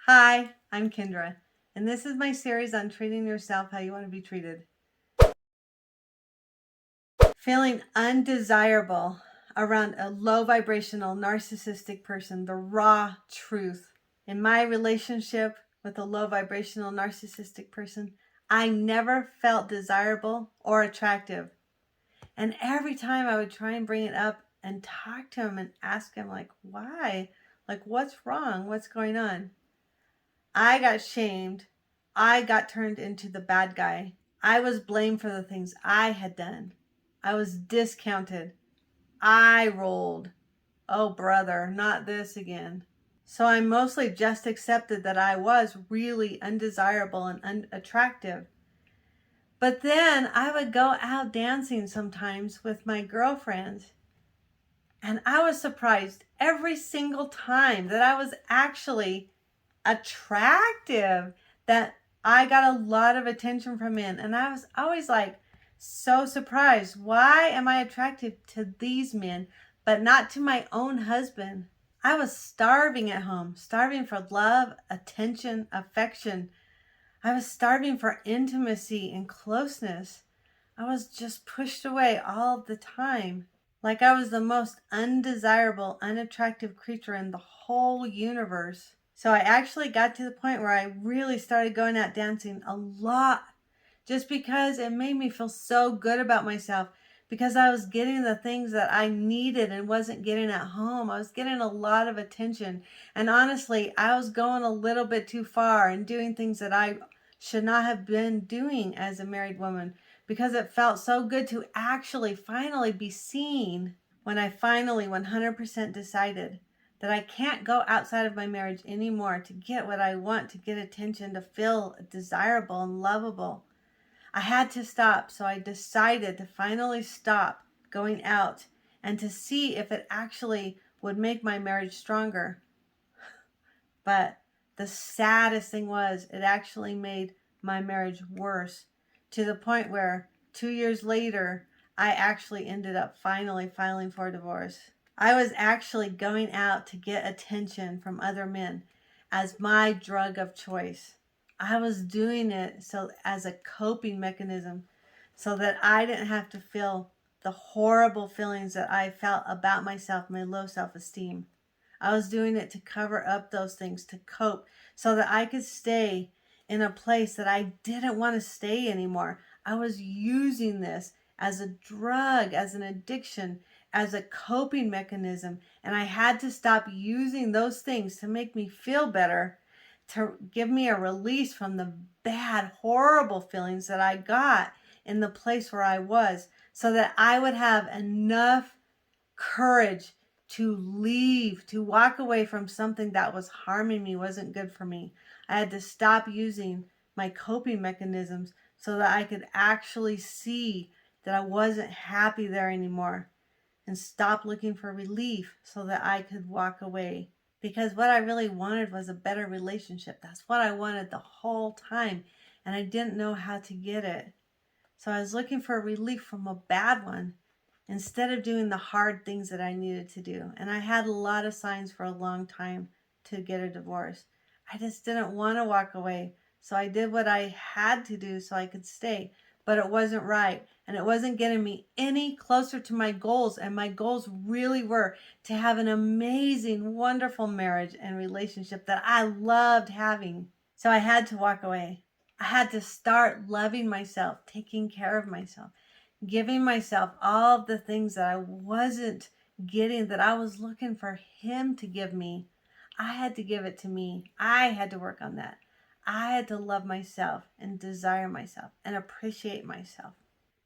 Hi, I'm Kendra, and this is my series on treating yourself how you want to be treated. Feeling undesirable around a low vibrational narcissistic person, the raw truth. In my relationship with a low vibrational narcissistic person, I never felt desirable or attractive. And every time I would try and bring it up and talk to him and ask him, like, why? Like, what's wrong? What's going on? I got shamed. I got turned into the bad guy. I was blamed for the things I had done. I was discounted. I rolled. Oh, brother, not this again. So I mostly just accepted that I was really undesirable and unattractive. But then I would go out dancing sometimes with my girlfriends. And I was surprised every single time that I was actually attractive, that I got a lot of attention from men. And I was always like so surprised. Why am I attracted to these men, but not to my own husband? I was starving at home, starving for love, attention, affection. I was starving for intimacy and closeness. I was just pushed away all the time. Like I was the most undesirable, unattractive creature in the whole universe. So I actually got to the point where I really started going out dancing a lot, just because it made me feel so good about myself, because I was getting the things that I needed and wasn't getting at home. I was getting a lot of attention. And honestly, I was going a little bit too far and doing things that I should not have been doing as a married woman, because it felt so good to actually finally be seen. When I finally 100% decided that I can't go outside of my marriage anymore to get what I want, to get attention, to feel desirable and lovable, I had to stop. So I decided to finally stop going out and to see if it actually would make my marriage stronger. But the saddest thing was, it actually made my marriage worse, to the point where 2 years later, I actually ended up finally filing for divorce. I was actually going out to get attention from other men as my drug of choice. I was doing it so as a coping mechanism, so that I didn't have to feel the horrible feelings that I felt about myself, my low self-esteem. I was doing it to cover up those things, to cope, so that I could stay in a place that I didn't want to stay anymore. I was using this as a drug, as an addiction, as a coping mechanism. And I had to stop using those things to make me feel better, to give me a release from the bad, horrible feelings that I got in the place where I was, so that I would have enough courage to leave, to walk away from something that was harming me, wasn't good for me. I had to stop using my coping mechanisms so that I could actually see that I wasn't happy there anymore, and stop looking for relief so that I could walk away. Because what I really wanted was a better relationship. That's what I wanted the whole time, and I didn't know how to get it. So I was looking for relief from a bad one, instead of doing the hard things that I needed to do. And I had a lot of signs for a long time to get a divorce. I just didn't want to walk away. So I did what I had to do so I could stay. But it wasn't right. And it wasn't getting me any closer to my goals. And my goals really were to have an amazing, wonderful marriage and relationship that I loved having. So I had to walk away. I had to start loving myself, taking care of myself, giving myself all of the things that I wasn't getting, that I was looking for him to give me. I had to give it to me. I had to work on that. I had to love myself and desire myself and appreciate myself.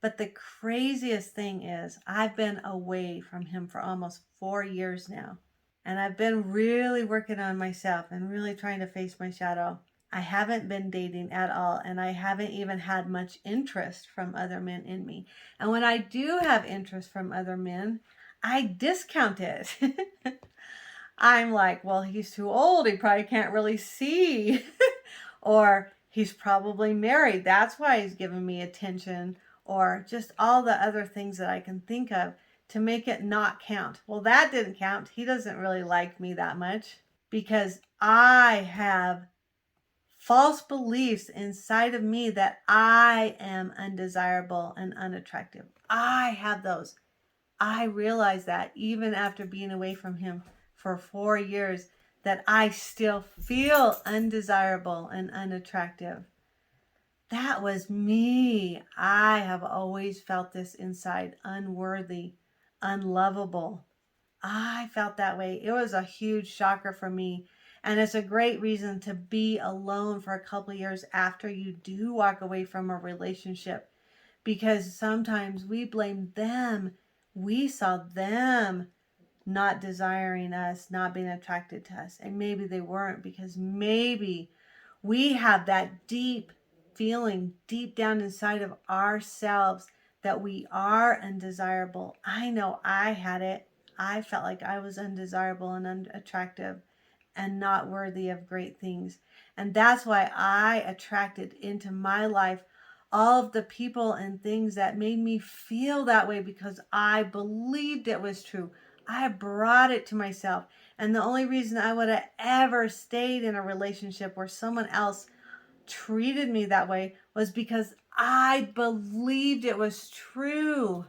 But the craziest thing is, I've been away from him for almost 4 years now. And I've been really working on myself and really trying to face my shadow. I haven't been dating at all, and I haven't even had much interest from other men in me. And when I do have interest from other men, I discount it. I'm like, well, he's too old. He probably can't really see. Or he's probably married. That's why he's giving me attention. Or just all the other things that I can think of to make it not count. Well, that didn't count. He doesn't really like me that much, because I have false beliefs inside of me that I am undesirable and unattractive. I have those. I realize that even after being away from him for 4 years, that I still feel undesirable and unattractive. That was me. I have always felt this inside, unworthy, unlovable. I felt that way. It was a huge shocker for me. And it's a great reason to be alone for a couple of years after you do walk away from a relationship, because sometimes we blame them. We saw them not desiring us, not being attracted to us. And maybe they weren't, because maybe we have that deep feeling deep down inside of ourselves that we are undesirable. I know I had it. I felt like I was undesirable and unattractive and not worthy of great things. And that's why I attracted into my life all of the people and things that made me feel that way, because I believed it was true. I brought it to myself. And the only reason I would have ever stayed in a relationship where someone else treated me that way was because I believed it was true.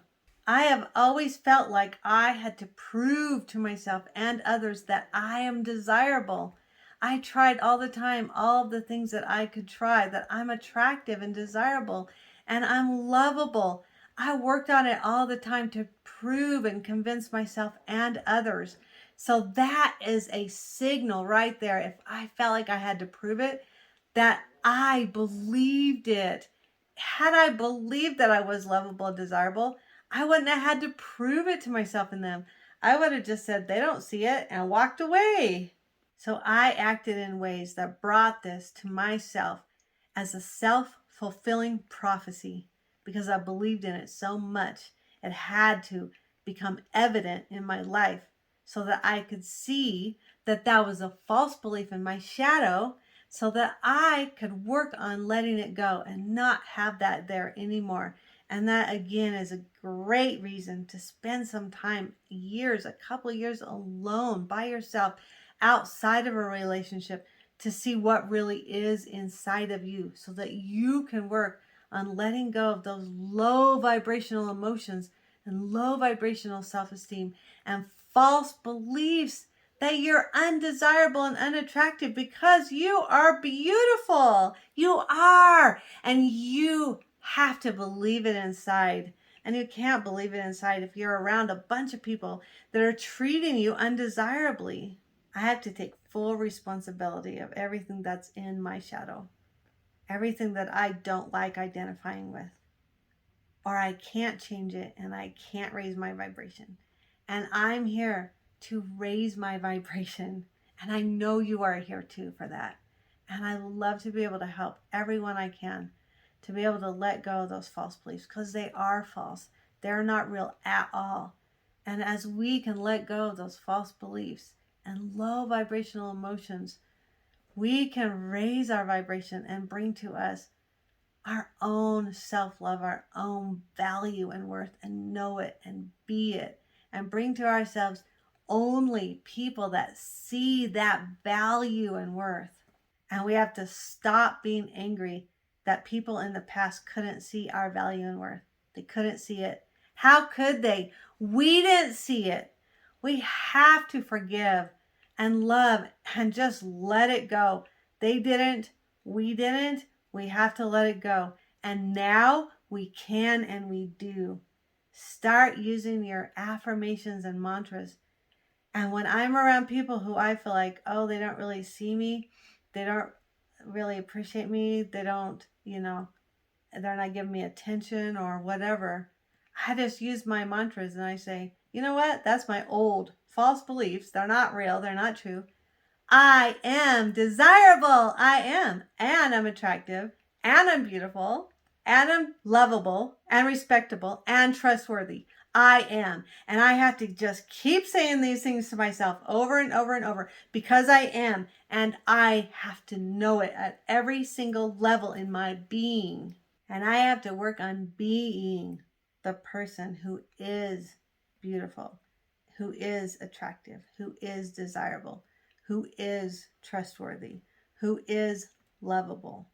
I have always felt like I had to prove to myself and others that I am desirable. I tried all the time, all of the things that I could try, that I'm attractive and desirable and I'm lovable. I worked on it all the time to prove and convince myself and others. So that is a signal right there. If I felt like I had to prove it, that I believed it. Had I believed that I was lovable and desirable, I wouldn't have had to prove it to myself and them. I would have just said, they don't see it, and walked away. So I acted in ways that brought this to myself as a self-fulfilling prophecy, because I believed in it so much. It had to become evident in my life so that I could see that that was a false belief in my shadow, so that I could work on letting it go and not have that there anymore. And that again is a great reason to spend some time, years, a couple of years alone by yourself outside of a relationship, to see what really is inside of you, so that you can work on letting go of those low vibrational emotions and low vibrational self-esteem and false beliefs that you're undesirable and unattractive, because you are beautiful. You are. And you have to believe it inside. And you can't believe it inside if you're around a bunch of people that are treating you undesirably. I have to take full responsibility of everything that's in my shadow, everything that I don't like identifying with, or I can't change it and I can't raise my vibration. And I'm here to raise my vibration. And I know you are here too for that. And I love to be able to help everyone I can to be able to let go of those false beliefs, because they are false. They're not real at all. And as we can let go of those false beliefs and low vibrational emotions, we can raise our vibration and bring to us our own self-love, our own value and worth, and know it and be it, and bring to ourselves only people that see that value and worth. And we have to stop being angry that people in the past couldn't see our value and worth. They couldn't see it. How could they? We didn't see it. We have to forgive and love and just let it go. They didn't. We didn't. We have to let it go. And now we can, and we do. Start using your affirmations and mantras. And when I'm around people who I feel like, oh, they don't really see me, they don't really appreciate me, they don't, they're not giving me attention or whatever, I just use my mantras and I say, you know what? That's my old false beliefs. They're not real. They're not true. I am desirable. I am. And I'm attractive. And I'm beautiful. And I'm lovable and respectable and trustworthy. I am. And I have to just keep saying these things to myself over and over and over, because I am. And I have to know it at every single level in my being. And I have to work on being the person who is beautiful, who is attractive, who is desirable, who is trustworthy, who is lovable.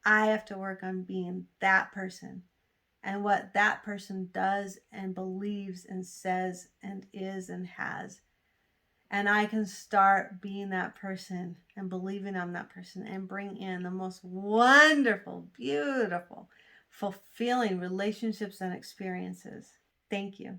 I have to work on being that person and what that person does and believes and says and is and has. And I can start being that person and believing I'm that person and bring in the most wonderful, beautiful, fulfilling relationships and experiences. Thank you.